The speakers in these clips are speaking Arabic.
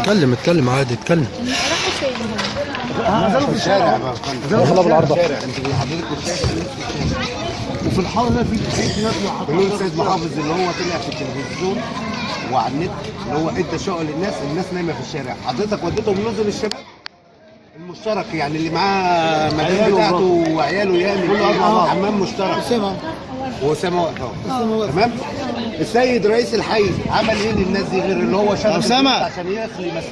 اتكلم عادي اتكلم. راحوا فين نزلوا في الشارع بقى، نزلوا في الشارع. انت حضرتك وفي الحاره ده في ناس بيقولوا السيد محافظ اللي هو طلع في التلفزيون وعلى النت اللي هو ادى شقه للناس، الناس نايمه في الشارع. حضرتك وديتهم نزل الشباب المشترك، يعني اللي معاه مدام بتاعته وعياله، يعني حمام مشترك. واسامه واقفه تمام. السيد رئيس الحي عمل ايه للناس دي غير اللي هو شغل اسامه عشان يخلي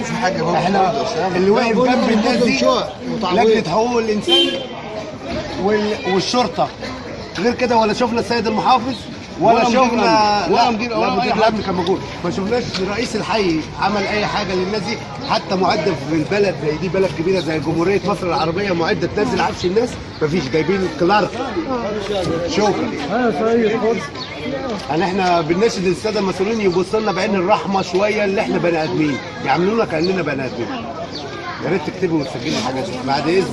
في حاجه؟ احنا اللي واقف جنب الناس دي لجنه حقوق الانسان والشرطه، غير كده ولا شفنا السيد المحافظ ولا شفنا ولا مدير الامن كان موجود. ما شفناش رئيس الحي عمل اي حاجه للناس دي. حتى معدة في البلد زي دي، بلد كبيره زي جمهوريه مصر العربيه، معدة تنزل عفش الناس مفيش، جايبين كلارك شوكه. يعني احنا بنناشد الساده المسؤولين يبصوا لنا بعين الرحمه شويه، اللي احنا بني ادمين، يعاملونا كاننا بني ادمين. يا ريت تكتبي وتسجلي الحاجات دي بعد اذنك،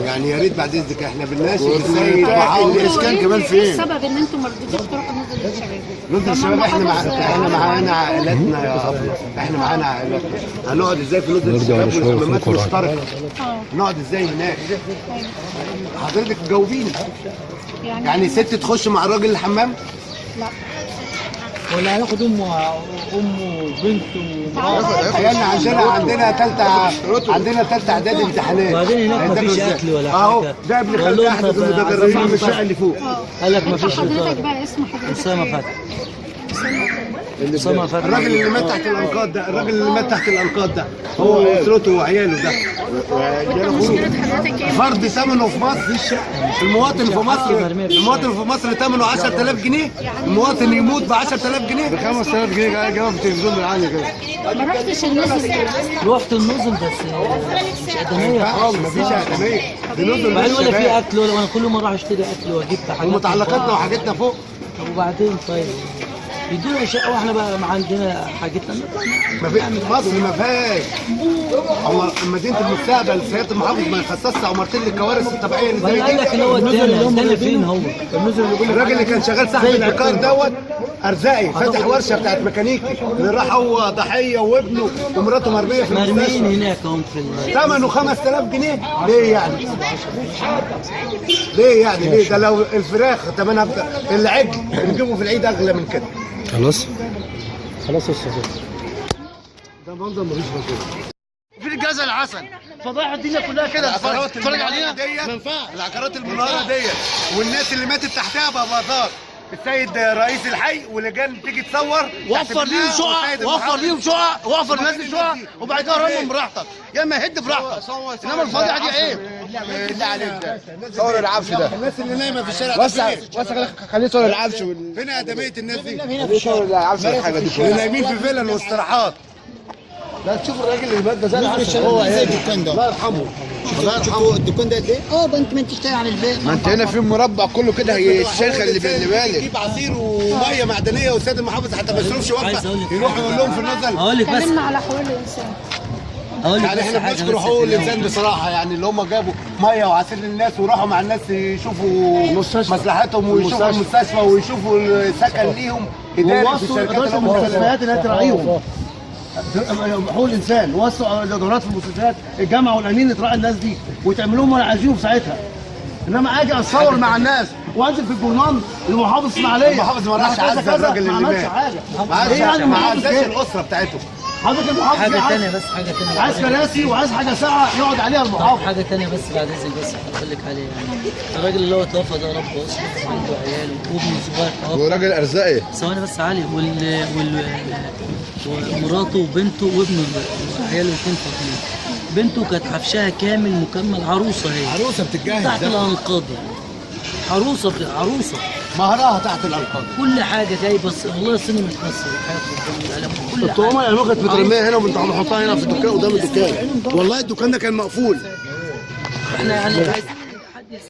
يعني يا ريت بعد اذنك. احنا بنناشد السيد محافظ الاسكان كمان فين؟ السبب ان انتم ما رضيتوش تروحوا نزل الشباب؟ نزل الشباب احنا معانا عائلاتنا يا ابله، احنا معانا عائلاتنا. هنقعد ازاي في نزل الشباب والحمامات مشتركه؟ نقعد ازاي هناك؟ حضرتك جاوبيني. يعني ست تخش مع الراجل الحمام؟ لا. ولا هياخد امه وبنته عيالنا عندنا ثالثه اعداد امتحانات. وبعدين هناك مفيش اكل ولا حاجه. اهو ده ابن خالتي احد المتجربين من الشقه اللي فوق. قال لك مفيش حضرتك بقى اسم حضرتك اسامه فتحي. الراجل اللي مات تحت الانقاض ده، الراجل اللي مات تحت الانقاض ده هو اسرته وعياله ده. مشكلة حضرتك ايه؟ فرد ثمنه في مصر، المواطن في مصر ثمنه 10000 جنيه، المواطن يموت ب 10000 جنيه، ب 5000 جنيه جواب التلفزيون بالعالي كده. ما رحتش النزل؟ رحت النزل بس مش ادميه خالص. مفيش ادميه، دي نزل بعدين ولا في اكل ولا، انا كل مره اروح اشتري اكل واجيب حاجات ومتعلقاتنا وحاجتنا فوق. وبعدين طيب يدونا شقه واحنا بقى ما عندنا حاجتنا. مصر ما فيهاش مدينه المستقبل. سياده المحافظ ما يخصصش عمارتين للكوارث الطبيعيه اللي زي دي. قال لك ان هو ادانا فين هو الراجل اللي كان شغال صاحب العقار دوت ارزاقي فاتح ورشه بتاعت ميكانيكي، اللي راح هو ضحيه وابنه ومراته مرميه في المستشفى. مرميين هناك هم في ثمنه 5000 جنيه. ليه يعني؟ ليه ده لو الفراخ ثمنها العجل بنجيبه في العيد اغلى من كده. خلاص ده منظر ملوش وجود. في الجزء العسل فضايح الدنيا كلها كده. اتفرج علينا ما ينفعش. العقارات المنهاره ديت والناس اللي ماتت تحتها باباطات. السيد رئيس الحي ولجان تيجي تصور، وفر ليهم شقق وفر للناس دي شقق، وبعد كده رمهم براحتك، يا اما هد براحتك. انما الفضيحه دي عيب. بالله عليك ده صور العفش ده، الناس اللي نايمه في الشارع. وسع خليه صور العفش. فين ادميه الناس دي؟ صور العفش الحاجه دي اللي نايمين في فيلل واستراحات. لا تشوف الراجل اللي مات ده زي العسل. هو زي الدكان ده، الله يرحمه. الله يرحمه. الدكان ده قد ايه؟ ما انت تشتغل على البيت. ما انت هنا في مربع كله كده، هي الشيخه اللي بالك يجيب عصير وميه معدنيه، والسيد المحافظ حتى ما يشربش وقفه يروح يقول لهم في النزل. هقول لك بس اتكلمنا على حقوق الانسان. يعني احنا بنشكر حقوق الانسان بصراحه، يعني اللي هم جابوا ميه وعصير للناس وراحوا مع الناس يشوفوا مصلحتهم ويشوفوا المستشفى ويشوفوا السكن ليهم اداري في الشركات المستشفيات اللي تراعيهم. حقوق الانسان وسعوا الادارات في المستشفيات، الجامعه والامين تراعي الناس دي وتعمل لهم اللي عايزينه في ساعتها. انما اجي اتصور مع الناس وانزل في الجورنال المحافظ اسماعيليه، المحافظ ما راحش عزا الراجل اللي مات، ما عزاش الاسره بتاعته. حضرتك المحافظ حاجه ثانيه بس، حاجه ثانيه عايز كراسي وعايز حاجه ساعه يقعد عليها المحافظ. حاجه ثانيه بس بعد اذنك، بس هقول لك عليها. الراجل اللي هو توفى ده رب اسره وعنده عيال وابنه صغير توفى، وراجل ارزاقي. ثواني بس علي. ومراته وبنته وابنه وعياله الاثنين فاطمين. بنته كانت حفشها كامل مكمل، عروسه هي، عروسه بتتجهز تحت الانقاض، عروسه مهرها تحت الانقاض، كل حاجه جاي. بس والله الصيني متكسر كل حاجه. الطعمه يعني كانت مترميه هنا وبنحطها هنا في الدكان قدام الدكان. والله الدكان ده كان مقفول. احنا يعني